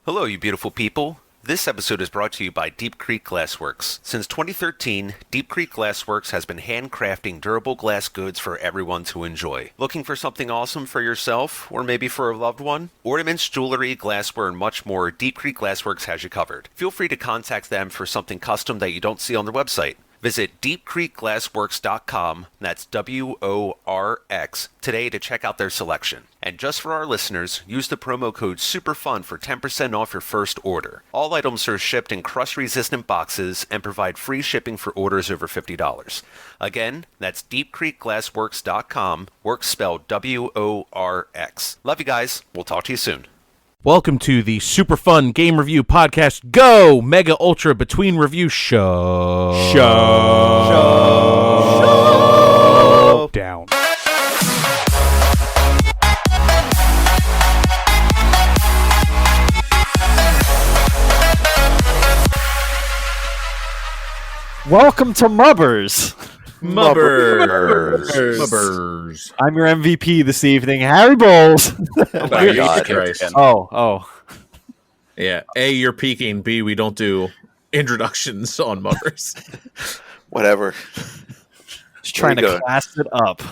Hello, you beautiful people. This episode is brought to you by Deep Creek Glassworks. Since 2013, Deep Creek Glassworks has been handcrafting durable glass goods for everyone to enjoy. Looking for something awesome for yourself, or maybe for a loved one? Ornaments, jewelry, glassware, and much more, Deep Creek Glassworks has you covered. Feel free to contact them for something custom that you don't see on their website. Visit deepcreekglassworks.com, that's W-O-R-X, today to check out their selection. And just for our listeners, use the promo code SUPERFUN for 10% off your first order. All items are shipped in crust-resistant boxes and provide free shipping for orders over $50. Again, that's deepcreekglassworks.com, works spelled W-O-R-X. Love you guys. We'll talk to you soon. Welcome to the super fun game review podcast. Go Mega Ultra Between Review Show. Down. Welcome to Mubrs. Mubrs. I'm your MVP this evening, Harry Bowles. Oh my God. Oh. Yeah. A, you're peaking. B, we don't do introductions on Mubrs. Whatever. Just trying to class it up.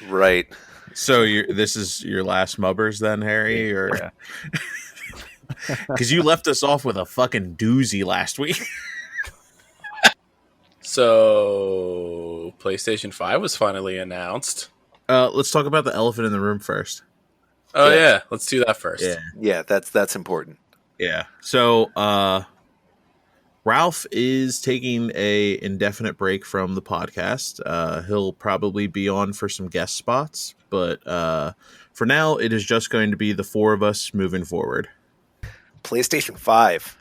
Right. So this is your last Mubrs then, Harry? Or Yeah. Because you left us off with a fucking doozy last week. So, PlayStation 5 was finally announced. Let's talk about the elephant in the room first. Oh, yeah. Let's do that first. Yeah, that's important. Yeah. So, Ralph is taking a indefinite break from the podcast. He'll probably be on for some guest spots, but for now, it is just going to be the four of us moving forward. PlayStation 5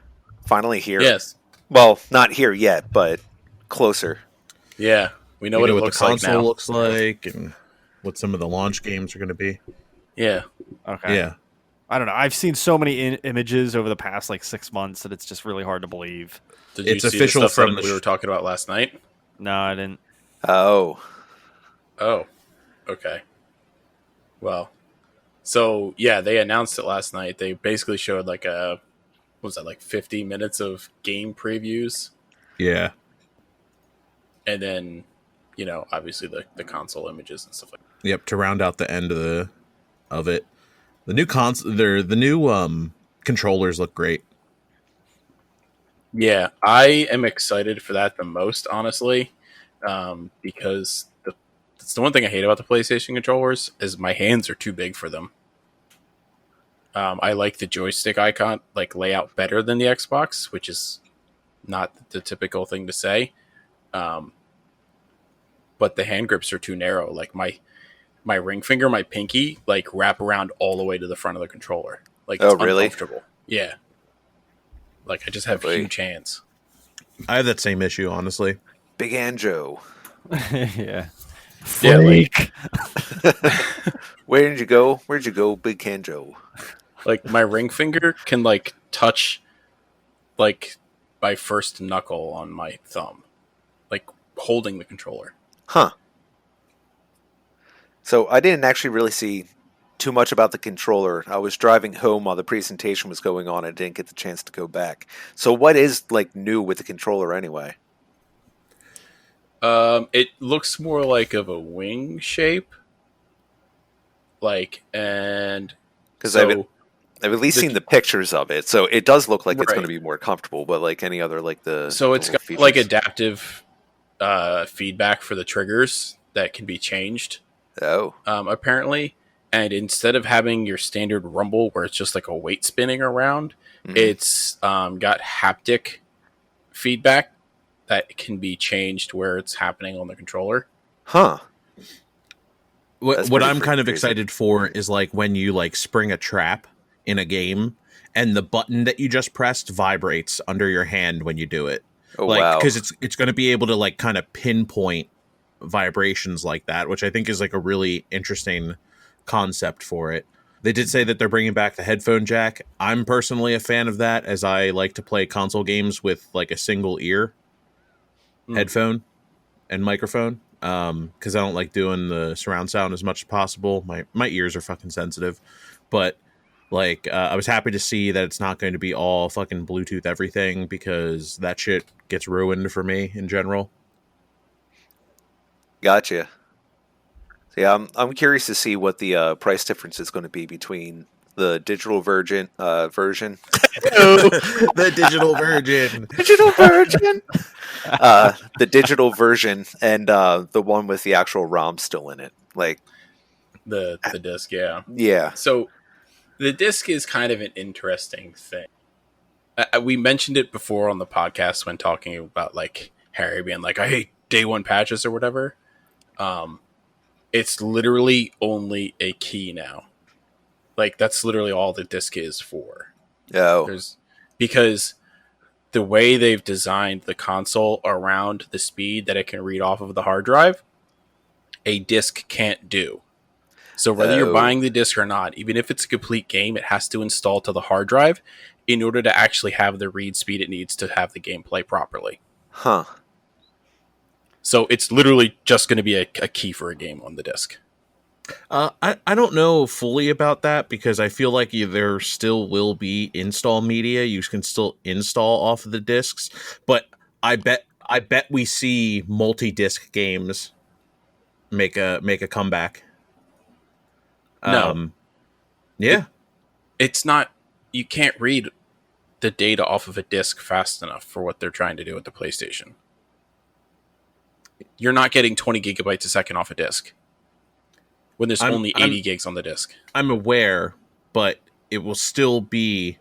finally here. Yes. Well, not here yet, but closer. Yeah. We know what it looks the like console now. looks like and what some of the launch games are going to be. Yeah. Okay. Yeah. I don't know. I've seen so many images over the past 6 months that it's just really hard to believe. Did you It's see official the stuff from that the we were talking about last night? No, I didn't. Oh. Oh. Okay. Well. So, yeah, they announced it last night. They basically showed what was that, 50 minutes of game previews? Yeah. And then, obviously the console images and stuff like that. Yep. To round out the end of it, the new controllers look great. Yeah, I am excited for that the most, honestly, because it's the one thing I hate about the PlayStation controllers is my hands are too big for them. I like the joystick icon layout better than the Xbox, which is not the typical thing to say. But the hand grips are too narrow. My ring finger, my pinky, wrap around all the way to the front of the controller. It's really? uncomfortable. Yeah. I just have huge hands. I have that same issue, honestly. Big Anjo. Yeah. Freak. Where did you go? Where'd you go, Big Anjo? My ring finger can touch my first knuckle on my thumb, holding the controller. Huh. So I didn't actually really see too much about the controller. I was driving home while the presentation was going on and didn't get the chance to go back. So what is new with the controller anyway? It looks more of a wing shape. And because I've at least seen the pictures of it, so it does look like it's going to be more comfortable. But any other so it's got features? adaptive feedback for the triggers that can be changed. Oh, apparently, and instead of having your standard rumble where it's just a weight spinning around, it's got haptic feedback that can be changed where it's happening on the controller. Huh. What I'm kind of excited for is when you spring a trap in a game and the button that you just pressed vibrates under your hand when you do it. Oh, wow. Because it's going to be able to kind of pinpoint vibrations like that, which I think is a really interesting concept for it. They did say that they're bringing back the headphone jack. I'm personally a fan of that, as I like to play console games with a single ear headphone and microphone. Because I don't like doing the surround sound as much as possible. My ears are fucking sensitive. But Like, I was happy to see that it's not going to be all fucking Bluetooth everything, because that shit gets ruined for me in general. Gotcha. So yeah, I'm curious to see what the price difference is going to be between the digital version, The digital version. digital version, the digital version, and the one with the actual ROM still in it. Like, The disc, yeah. yeah, So the disc is kind of an interesting thing. We mentioned it before on the podcast when talking about like Harry being like, I hate day one patches or whatever. It's literally only a key now. Like, that's literally all the disc is for. oh, Because the way they've designed the console around the speed that it can read off of the hard drive, a disc can't do. So whether you're buying the disc or not, even if it's a complete game, it has to install to the hard drive in order to actually have the read speed it needs to have the game play properly. huh. So it's literally just going to be a key for a game on the disc. I don't know fully about that, because I feel like there still will be install media. You can still install off of the discs, but I bet we see multi-disc games make a comeback. No. Yeah. It's not, you can't read the data off of a disc fast enough for what they're trying to do with the PlayStation. You're not getting 20 gigabytes a second off a disc when there's only 80 gigs on the disc. I'm aware, but it will still be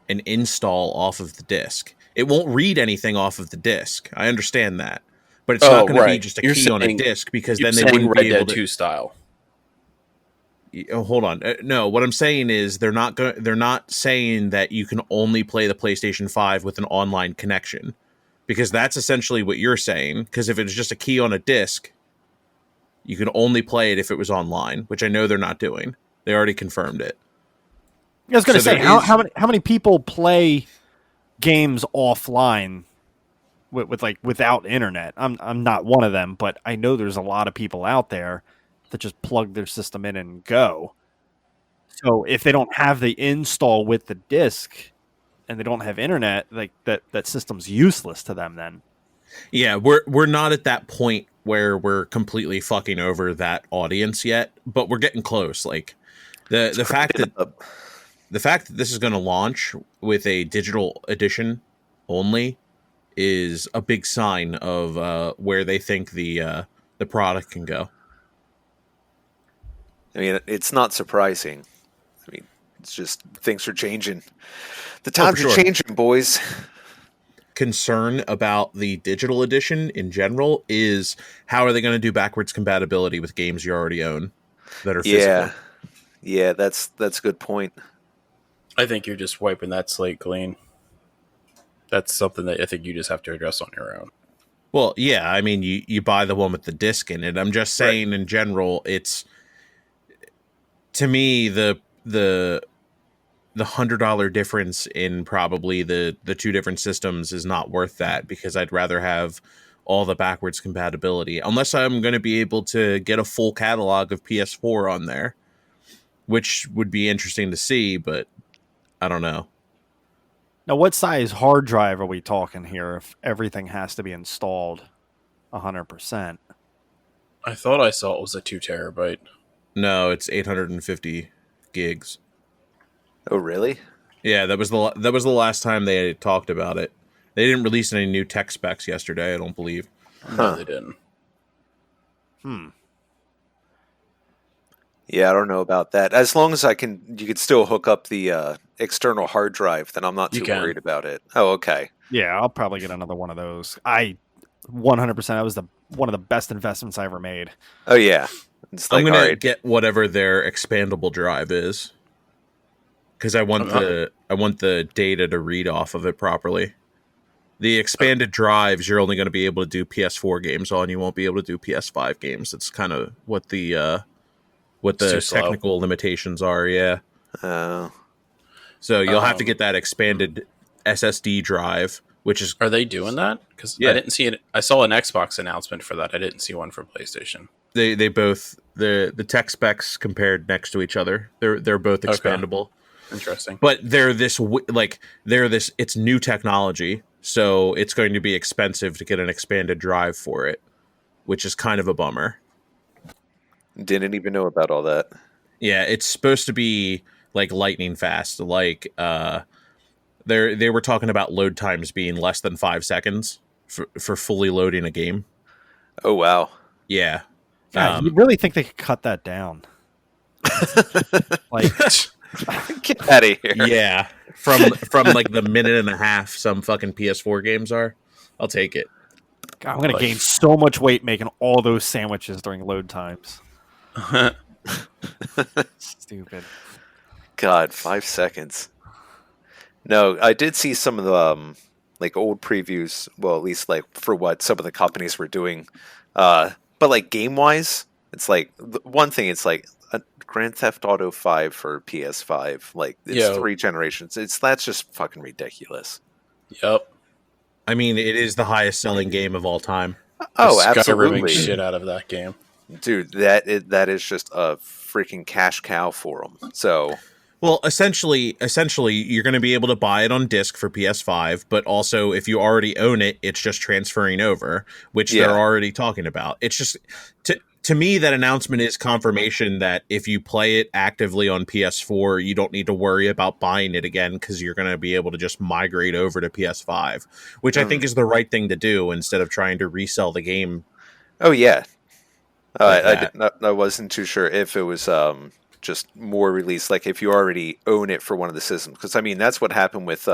an install off of the disc. It won't read anything off of the disc. I understand that, but it's not going to be just a key on a disc, because then they wouldn't be able to. 2 style. Oh, hold on. No, what I'm saying is they're not saying that you can only play the PlayStation 5 with an online connection, because that's essentially what you're saying. Because if it's just a key on a disc, you can only play it if it was online, which I know they're not doing. They already confirmed it. I was going to say, how many people play games offline with like without internet? I'm not one of them, but I know there's a lot of people out there that just plug their system in and go. So if they don't have the install with the disc and they don't have internet, like that system's useless to them then. Yeah, we're not at that point where we're completely fucking over that audience yet, but we're getting close. Like the fact that this is going to launch with a digital edition only is a big sign of where they think the product can go. I mean, it's not surprising. I mean, it's just things are changing. The times are changing, boys. Concern about the digital edition in general is how are they going to do backwards compatibility with games you already own that are physical? Yeah, that's a good point. I think you're just wiping that slate clean. That's something that I think you just have to address on your own. Well, yeah, I mean, you buy the one with the disc in it. I'm just saying, in general, it's, to me, the $100 difference in probably the two different systems is not worth that, because I'd rather have all the backwards compatibility, unless I'm going to be able to get a full catalog of PS4 on there, which would be interesting to see, but I don't know. Now, what size hard drive are we talking here if everything has to be installed 100%? I thought I saw it was a 2 terabyte. No, it's 850 gigs. Oh, really? Yeah, that was the last time they had talked about it. They didn't release any new tech specs yesterday, I don't believe. No, they didn't. Yeah, I don't know about that. As long as you could still hook up the external hard drive, then I'm not too worried about it. Oh, okay. Yeah, I'll probably get another one of those. 100%, that was one of the best investments I ever made. Oh, yeah. It's like, I'm going to get whatever their expandable drive is, because I want the data to read off of it properly. The expanded drives, you're only going to be able to do PS4 games on. You won't be able to do PS5 games. That's kind of what the technical limitations are. Yeah. Oh. So you'll have to get that expanded SSD drive, which is. Are they doing that? Because I didn't see it. I saw an Xbox announcement for that. I didn't see one for PlayStation. They both the tech specs compared next to each other. They're both expandable. Interesting. But it's new technology, so it's going to be expensive to get an expanded drive for it, which is kind of a bummer. Didn't even know about all that. Yeah, it's supposed to be like lightning fast. Like they were talking about load times being less than 5 seconds for fully loading a game. Oh wow. Yeah. God, you really think they could cut that down? Like, Get out of here. Yeah. From like the minute and a half some fucking PS4 games are. I'll take it. God, I'm gonna gain so much weight making all those sandwiches during load times. Stupid. God, 5 seconds. No, I did see some of the like old previews. Well, at least like for what some of the companies were doing. But like game wise, it's like one thing. It's like a Grand Theft Auto 5 for PS5. Like it's 3 generations. That's just fucking ridiculous. Yep. I mean, it is the highest selling game of all time. Oh, Skyrimming absolutely, shit out of that game, dude. That is just a freaking cash cow for them. So. Well, essentially, you're going to be able to buy it on disc for PS5, but also if you already own it, it's just transferring over, which they're already talking about. It's just to me that announcement is confirmation that if you play it actively on PS4, you don't need to worry about buying it again because you're going to be able to just migrate over to PS5, which I think is the right thing to do instead of trying to resell the game. Oh yeah, Like I wasn't too sure if it was just more release, like if you already own it for one of the systems, because I mean that's what happened with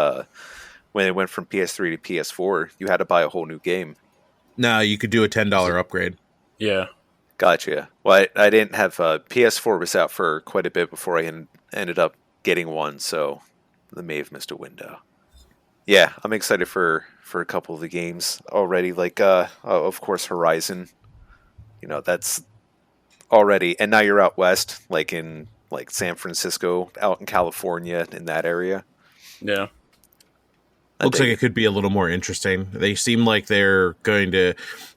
when it went from PS3 to PS4. You had to buy a whole new game. No, you could do a $10 upgrade. Yeah. Gotcha. Well, I didn't have PS4 was out for quite a bit before I ended up getting one, so I may have missed a window. Yeah, I'm excited for a couple of the games already. Like of course Horizon. You know, that's already, and now you're out west, like in like San Francisco, out in California, in that area. Yeah. Looks like it could be a little more interesting. They seem like they're going to.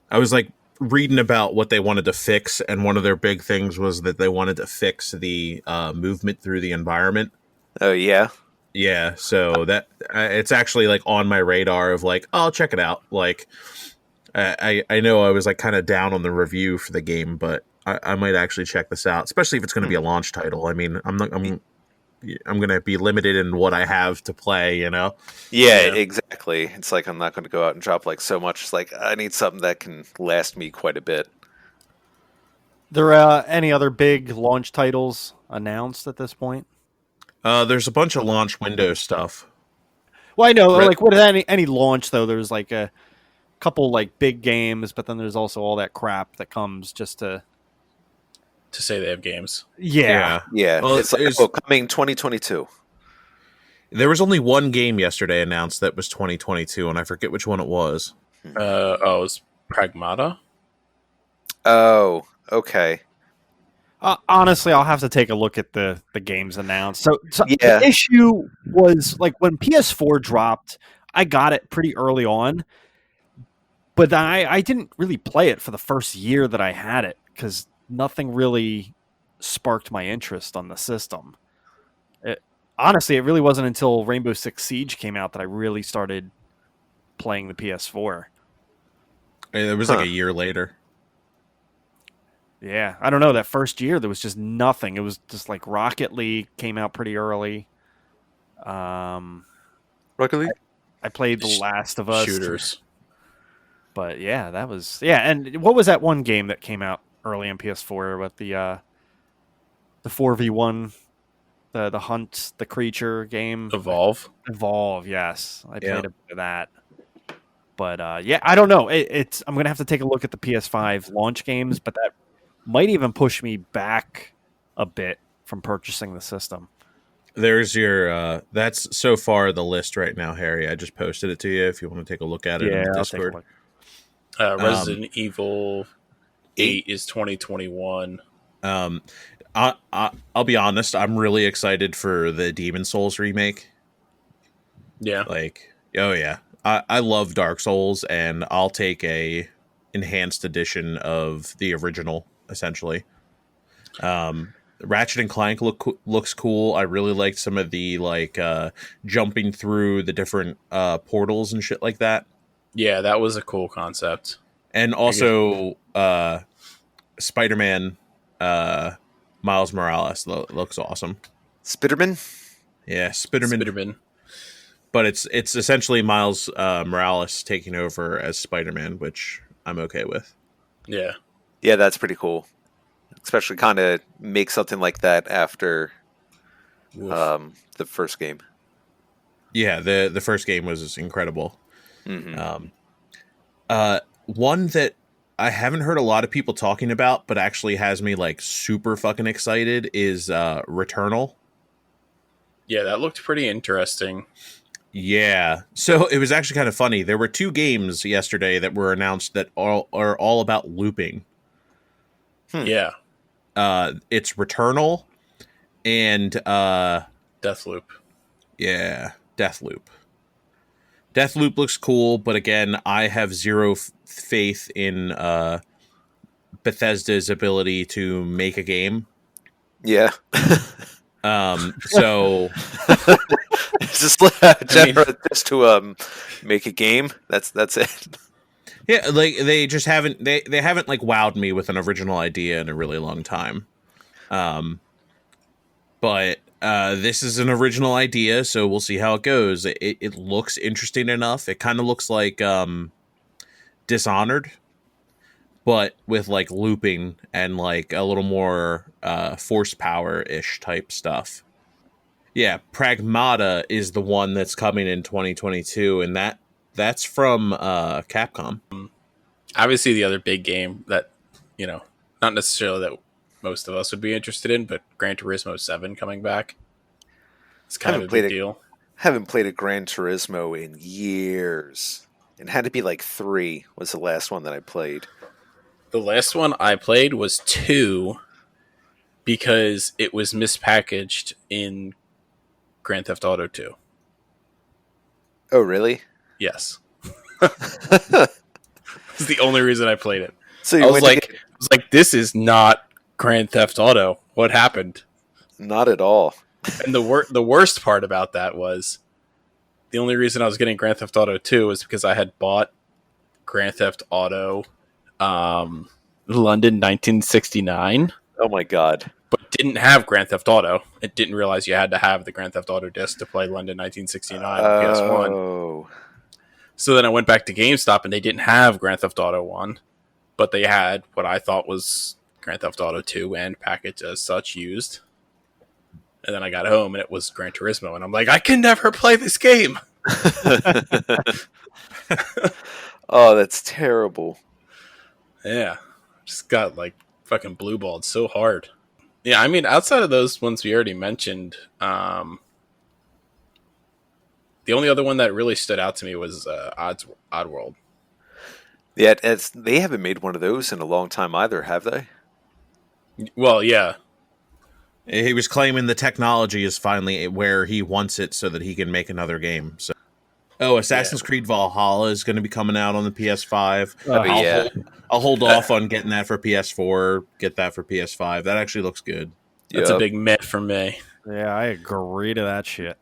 I was like reading about what they wanted to fix, and one of their big things was that they wanted to fix the movement through the environment. Oh yeah, yeah. So that it's actually like on my radar of like, oh, I'll check it out. Like, I know I was like kind of down on the review for the game, but I might actually check this out, especially if it's going to be a launch title. I mean, I'm going to be limited in what I have to play, you know? Yeah, exactly. It's like I'm not going to go out and drop like so much. It's like I need something that can last me quite a bit. There any other big launch titles announced at this point? There's a bunch of launch window stuff. Well, I know, like with any launch though, there's like a couple like big games, but then there's also all that crap that comes just to say they have games. Yeah. Well, it's like coming 2022. There was only one game yesterday announced that was 2022, and I forget which one it was. It was Pragmata. Oh, okay. Honestly, I'll have to take a look at the games announced. So the issue was like when PS4 dropped, I got it pretty early on, but I didn't really play it for the first year that I had it because nothing really sparked my interest on the system. Honestly, it really wasn't until Rainbow Six Siege came out that I really started playing the PS4. It was like a year later. Yeah, I don't know. That first year, there was just nothing. It was just like Rocket League came out pretty early. Rocket League? I played The Last of Us. Shooters. But yeah, that was... Yeah, and what was that one game that came out early on PS4 with the 4v1, the hunt, the creature game? Evolve, yes. I played a bit of that. But yeah, I don't know. I'm going to have to take a look at the PS5 launch games, but that might even push me back a bit from purchasing the system. There's your that's so far the list right now, Harry. I just posted it to you if you want to take a look at it in the Discord. Resident Evil 8 is 2021. I'll be honest, I'm really excited for the Demon Souls remake. Yeah. Like, oh yeah. I love Dark Souls, and I'll take a enhanced edition of the original, essentially. Ratchet and Clank looks cool. I really liked some of the like jumping through the different portals and shit like that. Yeah, that was a cool concept. And also Spider-Man Miles Morales looks awesome. Spiderman? Yeah, Spiderman. But it's essentially Miles Morales taking over as Spider-Man, which I'm okay with. Yeah. Yeah, that's pretty cool. Especially kind of make something like that after the first game. Yeah, the first game was incredible. Mm-hmm. One that I haven't heard a lot of people talking about, but actually has me like super fucking excited is Returnal. Yeah, that looked pretty interesting. Yeah. So it was actually kind of funny. There were 2 games yesterday that were announced that are all about looping. Yeah. It's Returnal and Deathloop. Yeah, Deathloop. Deathloop looks cool, but again, I have zero faith in Bethesda's ability to make a game. Yeah. So It's just just to make a game. That's it. yeah, like they just haven't they haven't like wowed me with an original idea in a really long time. But this is an original idea, so we'll see how it goes. It looks interesting enough. It kind of looks like Dishonored, but with like looping and like a little more force power ish type stuff. Yeah, Pragmata is the one that's coming in 2022, and that's from Capcom. Obviously, the other big game that, not necessarily that most of us would be interested in, but Gran Turismo 7 coming back. It's kind of a big deal. Haven't played a Gran Turismo in years. It had to be like 3 was the last one that I played. The last one I played was 2 because it was mispackaged in Grand Theft Auto 2. Oh, really? Yes. It's the only reason I played it. So I was like, this is not Grand Theft Auto. What happened? Not at all. And the worst part about that was the only reason I was getting Grand Theft Auto 2 was because I had bought Grand Theft Auto London 1969. Oh my god. But didn't have Grand Theft Auto. It didn't realize you had to have the Grand Theft Auto disc to play London 1969 on PS1. Oh. So then I went back to GameStop and they didn't have Grand Theft Auto 1, but they had what I thought was Grand Theft Auto 2 and packaged as such used. And then I got home and it was Gran Turismo and I'm like, I can never play this game. Oh, that's terrible. Yeah. Just got like fucking blue balled so hard. Yeah, I mean, outside of those ones we already mentioned, the only other one that really stood out to me was Oddworld. Yeah, they haven't made one of those in a long time either, have they? Well, yeah. He was claiming the technology is finally where he wants it so that he can make another game. So, Assassin's Creed Valhalla is going to be coming out on the PS5. I'll hold off on getting that for PS4. Get that for PS5. That actually looks good. That's a big met for me. Yeah, I agree to that shit.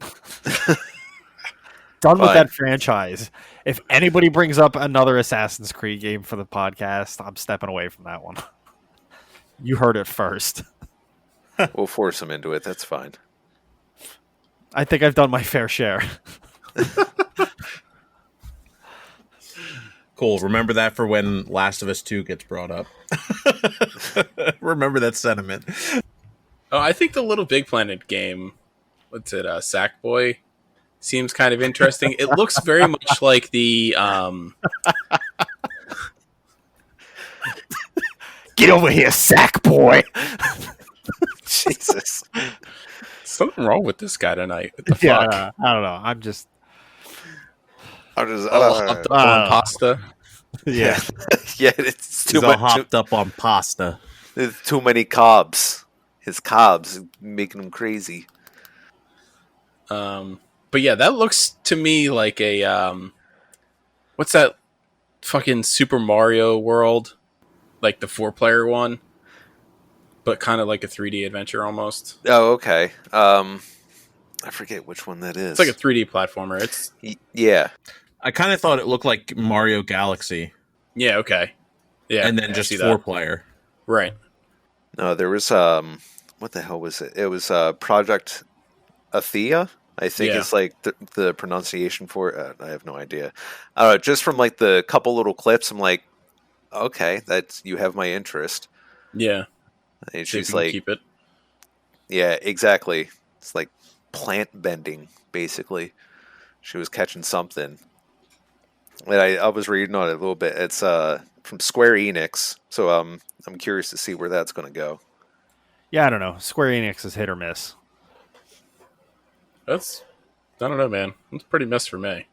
Done with that franchise. If anybody brings up another Assassin's Creed game for the podcast, I'm stepping away from that one. You heard it first. We'll force them into it. That's fine. I think I've done my fair share. Cool. Remember that for when Last of Us 2 gets brought up. Remember that sentiment. Oh, I think the Little Big Planet game, what's it, Sackboy, seems kind of interesting. It looks very much like the... Get over here, Sackboy! Jesus. Something wrong with this guy tonight. What the fuck? I don't know. I'm just... Hopped up on pasta. Yeah. Yeah, it's too He's all much. hopped up on pasta. There's too many cobs. His cobs making him crazy. But yeah, that looks to me like a what's that fucking Super Mario World, like the 4-player one. but kind of like a 3D adventure almost. Oh, okay. I forget which one that is. It's like a 3D platformer. It's yeah. I kind of thought it looked like Mario Galaxy. Yeah, okay. Yeah. And then just 4-player. Right. No, there was what the hell was it? It was Project Athea, I think is like the pronunciation for it. I have no idea. Just from like the couple little clips, I'm like, okay, you have my interest. Yeah. And See if she's you can like, keep it. yeah, exactly. It's like plant bending, basically. She was catching something. And I was reading on it a little bit. It's from Square Enix, so I'm curious to see where that's going to go. Yeah, I don't know. Square Enix is hit or miss. I don't know, man. It's pretty miss for me.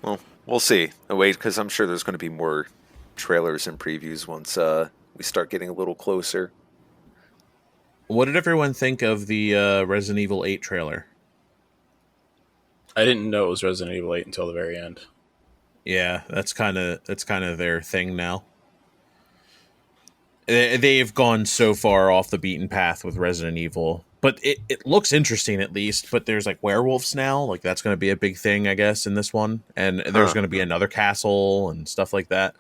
Well, we'll see. Wait, because I'm sure there's going to be more trailers and previews once we start getting a little closer. What did everyone think of the Resident Evil 8 trailer? I didn't know it was Resident Evil 8 until the very end. Yeah, that's kind of their thing now. They've gone so far off the beaten path with Resident Evil, but it looks interesting at least. But there's like werewolves now, like that's going to be a big thing, I guess, in this one. And there's going to be another castle and stuff like that.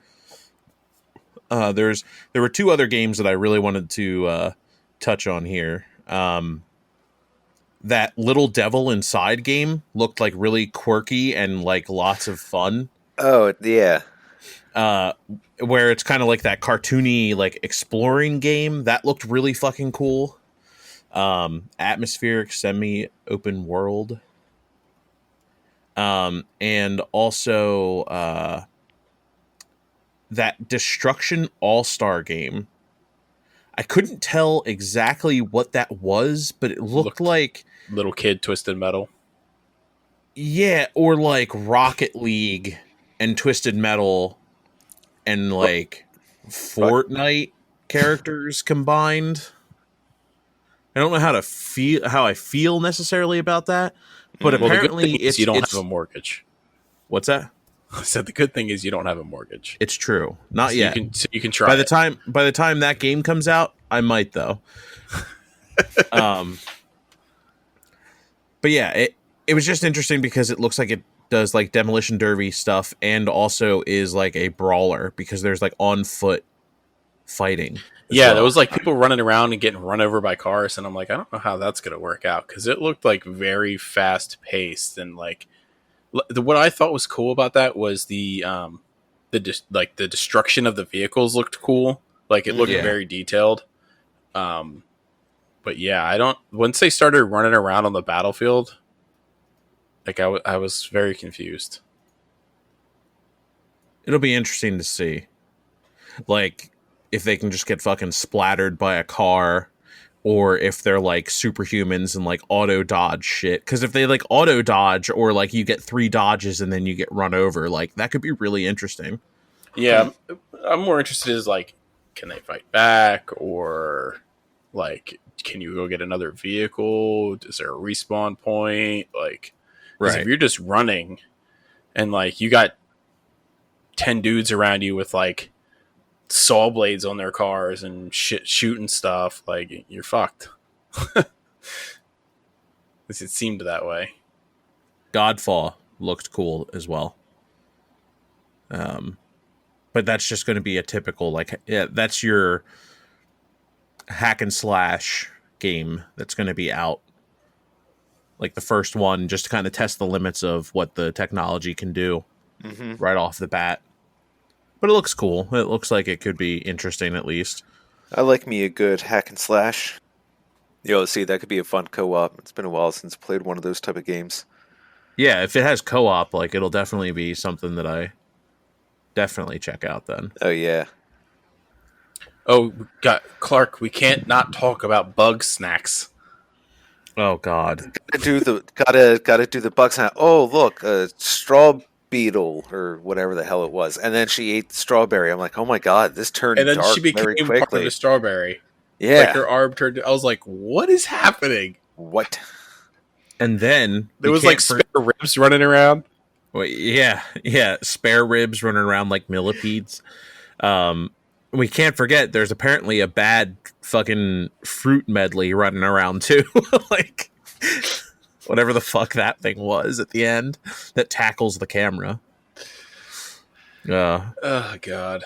There were 2 other games that I really wanted to touch on here. That Little Devil Inside game looked like really quirky and like lots of fun. Oh yeah. Where it's kind of like that cartoony, like exploring game that looked really fucking cool. Atmospheric semi-open world. And also that Destruction All-Star game. I couldn't tell exactly what that was, but it looked like Little Kid Twisted Metal. Yeah, or like Rocket League and Twisted Metal and like Fortnite characters combined. I don't know how I feel necessarily about that, but apparently it's you don't have a mortgage. What's that? I said the good thing is you don't have a mortgage. It's true. Not so yet. You can try. By the time that game comes out, I might though. But yeah, it was just interesting because it looks like it does like Demolition Derby stuff and also is like a brawler because there's like on foot fighting. Yeah, there was like people running around and getting run over by cars, and I'm like, I don't know how that's gonna work out because it looked like very fast paced and like what I thought was cool about that was the destruction of the vehicles looked cool. Like it looked very detailed. But yeah, once they started running around on the battlefield, like I was very confused. It'll be interesting to see. Like if they can just get fucking splattered by a car or if they're like superhumans and like auto dodge shit. Because if they like auto dodge or like you get 3 dodges and then you get run over, like that could be really interesting. Yeah, I'm more interested is like, can they fight back or like, can you go get another vehicle? Is there a respawn point? Like, right. If you're just running and like you got 10 dudes around you with like saw blades on their cars and shit shooting stuff, like you're fucked. At least it seemed that way. Godfall looked cool as well. But that's just going to be a typical like that's your hack and slash game that's going to be out. Like the first one just to kind of test the limits of what the technology can do right off the bat. But it looks cool. It looks like it could be interesting at least. I like me a good hack and slash. Let's see, that could be a fun co-op. It's been a while since I played one of those type of games. Yeah, if it has co-op, like it'll definitely be something that I definitely check out then. Oh yeah. Oh, Clark, we can't not talk about bug snacks. Oh God. Gotta do the bug snack. Oh look, a straw beetle or whatever the hell it was, and then she ate the strawberry. I'm like, oh my God, this turned dark very quickly. And then she became part of the strawberry. Yeah, like her arm turned. I was like, what is happening? What? And then there was like spare ribs running around. Well, yeah, spare ribs running around like millipedes. we can't forget there's apparently a bad fucking fruit medley running around too. Like whatever the fuck that thing was at the end that tackles the camera. Oh god.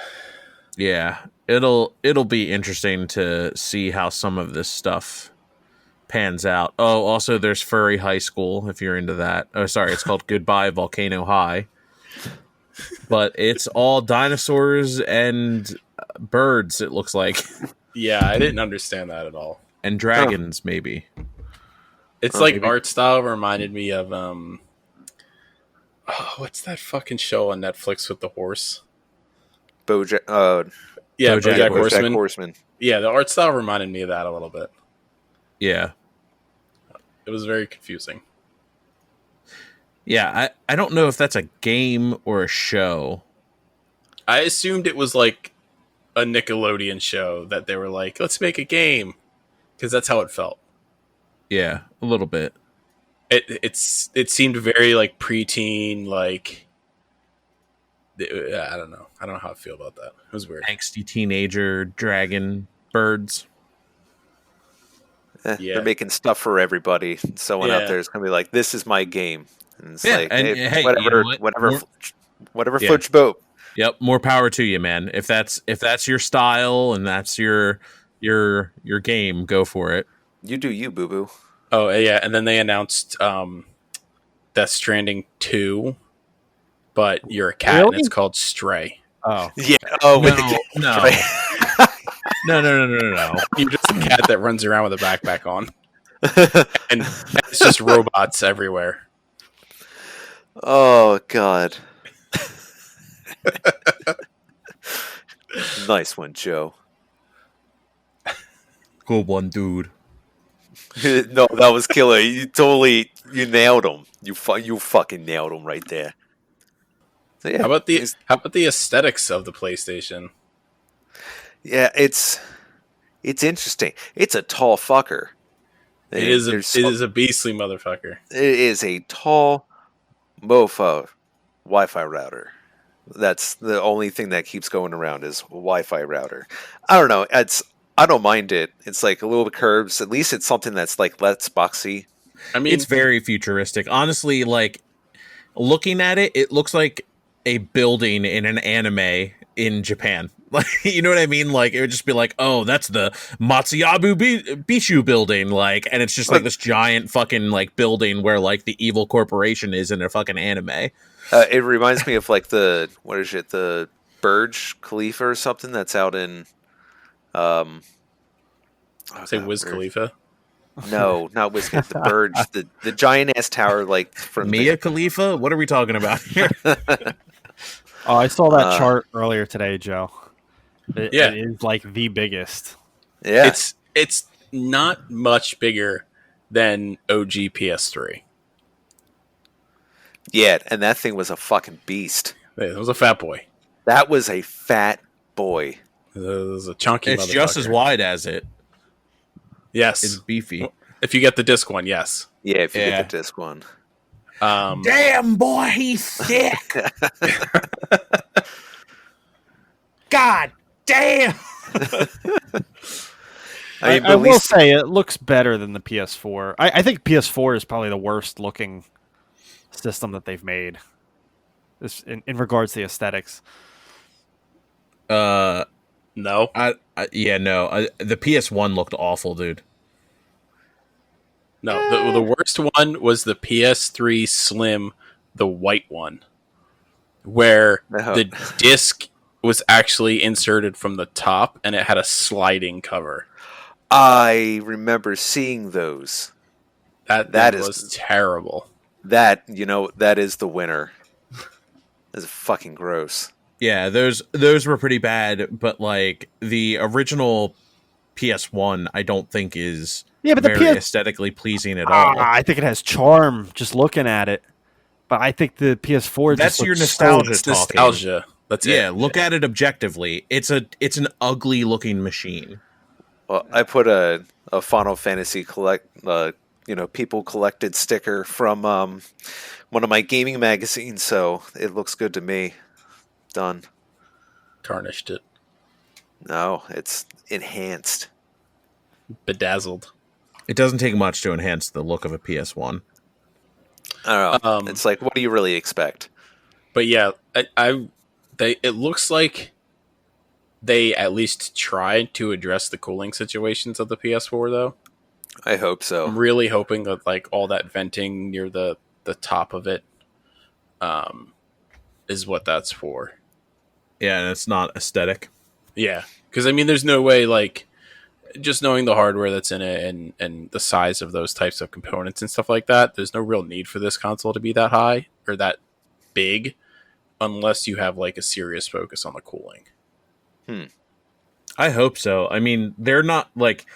Yeah, it'll be interesting to see how some of this stuff pans out. Oh, also there's Furry High School if you're into that. Oh, sorry, it's called Goodbye Volcano High. But it's all dinosaurs and birds, it looks like. Yeah, I didn't understand that at all. And dragons, maybe. It's like art style reminded me of what's that fucking show on Netflix with the horse? BoJack BoJack Horseman. Yeah, the art style reminded me of that a little bit. Yeah. It was very confusing. Yeah, I don't know if that's a game or a show. I assumed it was like a Nickelodeon show that they were like, let's make a game. Because that's how it felt. Yeah, a little bit. It seemed very like preteen, like I don't know. I don't know how I feel about that. It was weird. Angsty teenager dragon birds. Yeah. They're making stuff for everybody. Someone out there is going to be like, this is my game. And it's like, hey, whatever, you know whatever floats your boat. Yep, more power to you, man. If that's your style and that's your game, go for it. You do you, boo boo. Oh yeah, and then they announced Death Stranding 2, but you're a cat and it's called Stray. Oh yeah. Oh, no. No. You're just a cat that runs around with a backpack on, and it's just robots everywhere. Oh God. Nice one, Joe. Good one, dude. No, that was killer. You nailed him. You fucking nailed him right there. So, yeah, how about the aesthetics of the PlayStation? Yeah, it's interesting. It's a tall fucker. It is a beastly motherfucker. It is a tall mofo Wi-Fi router. That's the only thing that keeps going around is Wi-Fi router. I don't know. I don't mind it. It's like a little bit curves. At least it's something that's like less boxy. I mean, it's very futuristic. Honestly, like looking at it, it looks like a building in an anime in Japan. Like, you know what I mean? Like, it would just be like, oh, that's the Matsuyabu Bishu building. Like, and it's just like this giant fucking like building where like the evil corporation is in a fucking anime. It reminds me of like the Burj Khalifa or something that's out in. Say Wiz Khalifa. No, not Wiz Khalifa. The Burj, the giant ass tower, like from Mia Khalifa. What are we talking about here? Oh, I saw that chart earlier today, Joe. It is like the biggest. Yeah, it's not much bigger than OG PS3. Yeah, and that thing was a fucking beast. It was a fat boy. That was a fat boy. It was a chunky. It's just as wide as it. Yes, it's beefy. If you get the disc one, yes. Yeah, if you get the disc one. Damn boy, he's thick. God damn. I will say it looks better than the PS4. I think PS4 is probably the worst looking system that they've made. This in regards to the aesthetics. No. No. The PS1 looked awful, dude. No, the worst one was the PS3 Slim, the white one, where the disc was actually inserted from the top and it had a sliding cover. I remember seeing those. That was terrible. That is the winner. That's fucking gross. Yeah, those were pretty bad, but like the original PS1 I don't think is very aesthetically pleasing at all. I think it has charm just looking at it. But I think the PS4 that's your nostalgia talking. Nostalgia. That's it. Yeah, look at it objectively. It's an ugly looking machine. Well, I put a Final Fantasy people collected sticker from one of my gaming magazines, so it looks good to me. Done. Tarnished it. No, it's enhanced. Bedazzled. It doesn't take much to enhance the look of a PS1. I don't know. It's like, what do you really expect? But yeah, it looks like they at least tried to address the cooling situations of the PS4, though. I hope so. I'm really hoping that like all that venting near the top of it is what that's for. Yeah, and it's not aesthetic. Yeah, because I mean, there's no way like just knowing the hardware that's in it and the size of those types of components and stuff like that. There's no real need for this console to be that high or that big, unless you have like a serious focus on the cooling. I hope so. I mean, they're not like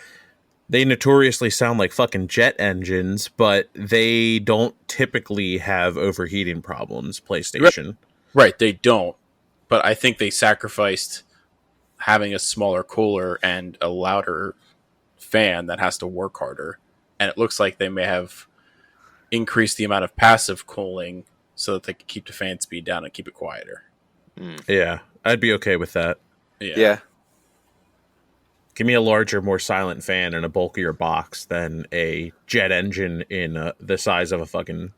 they notoriously sound like fucking jet engines, but they don't typically have overheating problems. PlayStation, Right, they don't. But I think they sacrificed having a smaller cooler and a louder fan that has to work harder. And it looks like they may have increased the amount of passive cooling so that they can keep the fan speed down and keep it quieter. Yeah, I'd be okay with that. Yeah. Give me a larger, more silent fan and a bulkier box than a jet engine in the size of a fucking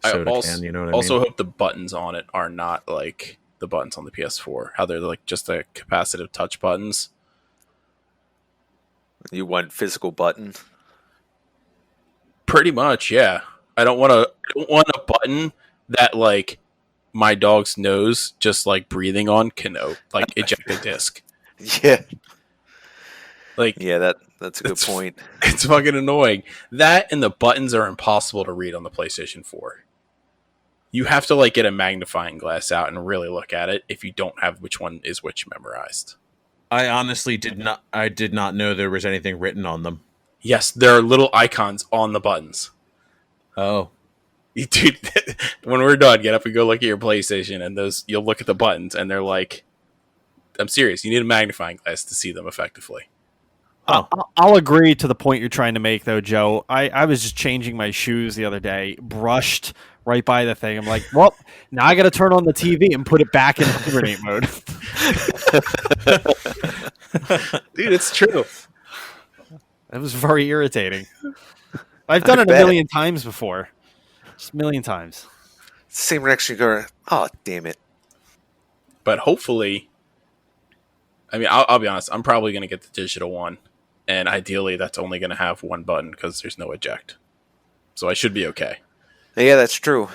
soda can. You know what I also mean? hope the buttons on it are not like the buttons on the PS4. How they're like just a capacitive touch buttons. You want physical button? Pretty much, yeah. I don't want a button that like my dog's nose just like breathing on can like eject a disc. Yeah. Like Yeah, that's a good point. It's fucking annoying. That and the buttons are impossible to read on the PlayStation 4. You have to like get a magnifying glass out and really look at it if you don't have which one is which memorized. I honestly did not. I did not know there was anything written on them. Yes, there are little icons on the buttons. Oh, Dude, when we're done, get up and go look at your PlayStation, and you'll look at the buttons, and they're like, I'm serious. You need a magnifying glass to see them effectively. I'll agree to the point you're trying to make, though, Joe. I was just changing my shoes the other day, brushed right by the thing. I'm like, well, now I got to turn on the TV and put it back in hibernate mode. Dude, it's true. It was very irritating. I've done it a million times before. Just a million times. Same reaction. Go, oh, damn it. But hopefully, I mean, I'll be honest. I'm probably going to get the digital one. And ideally, that's only going to have one button because there's no eject. So I should be okay. Yeah, that's true.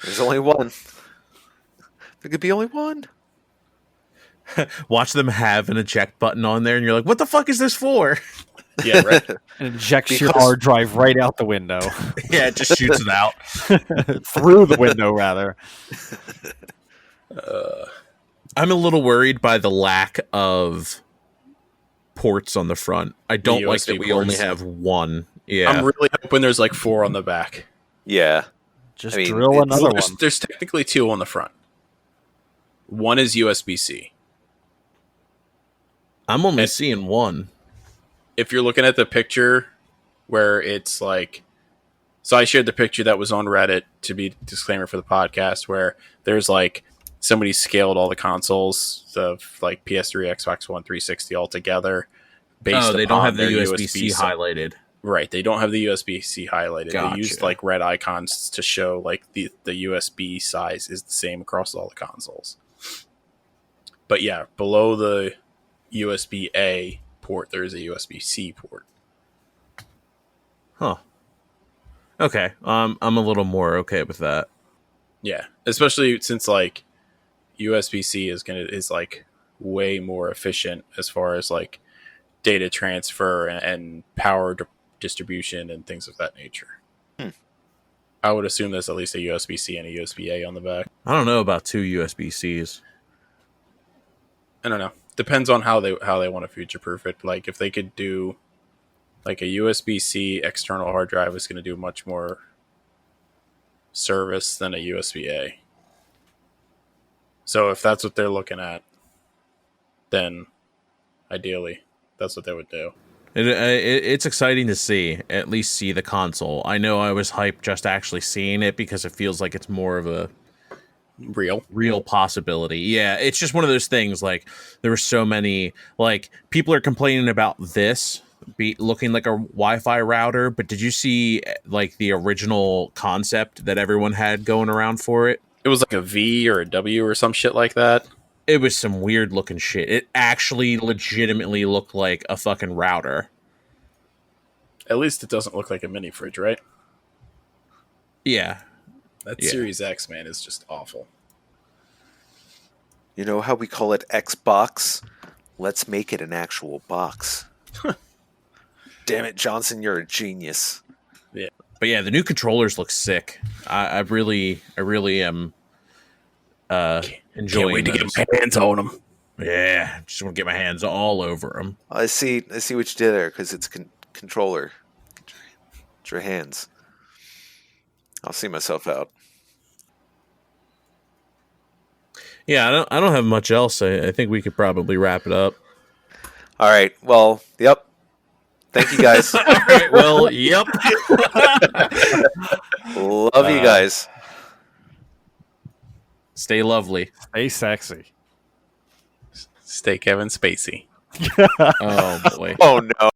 There's only one. There could be only one. watch them have an eject button on there, and you're like, "What the fuck is this for?" Yeah, right. And ejects your hard drive right out the window. Yeah, it just shoots it out Through the window, rather. I'm a little worried by the lack of ports on the front. I don't like that we ports. only have one. Yeah, I'm really hoping there's like 4 on the back. Yeah. Just I mean, drill another one. There's technically 2 on the front. One is USB-C. I'm only seeing one. If you're looking at the picture where it's like, so I shared the picture that was on Reddit to be disclaimer for the podcast, where there's like somebody scaled all the consoles of like PS3, Xbox One, 360 all together. Oh, they don't have the their USB-C highlighted. Right, they don't have the USB-C highlighted. Gotcha. They used like red icons to show like the USB size is the same across all the consoles. But yeah, below the USB-A port, there is a USB-C port. Huh. Okay. I'm a little more okay with that. Yeah, especially since like USB-C is like way more efficient as far as like data transfer and power distribution and things of that nature. I would assume there's at least a USB-C and a USB-A on the back. I don't know about 2 USB-Cs. I don't know. Depends on how they want to future-proof it. Like if they could do like a USB-C external hard drive is going to do much more service than a USB-A. So if that's what they're looking at, then ideally that's what they would do. It's exciting to at least see the console. I know I was hyped just actually seeing it because it feels like it's more of a real possibility. Yeah, it's just one of those things. Like there were so many. Like people are complaining about this looking like a Wi-Fi router, but did you see like the original concept that everyone had going around for it? It was like a V or a W or some shit like that. It was some weird looking shit. It actually legitimately looked like a fucking router. At least it doesn't look like a mini fridge, right? Yeah. That Series X, man, is just awful. You know how we call it Xbox? Let's make it an actual box. Damn it, Johnson, you're a genius. Yeah. But yeah, the new controllers look sick. I really am enjoying. Can't wait to get my hands on them. Yeah, just want to get my hands all over them. I see what you did there because it's controller. It's your hands. I'll see myself out. Yeah, I don't have much else. I think we could probably wrap it up. All right. Well, yep. Thank you, guys. All right. Well, yep. Love you guys. Stay lovely. Stay sexy. Stay Kevin Spacey. Oh boy. Oh no.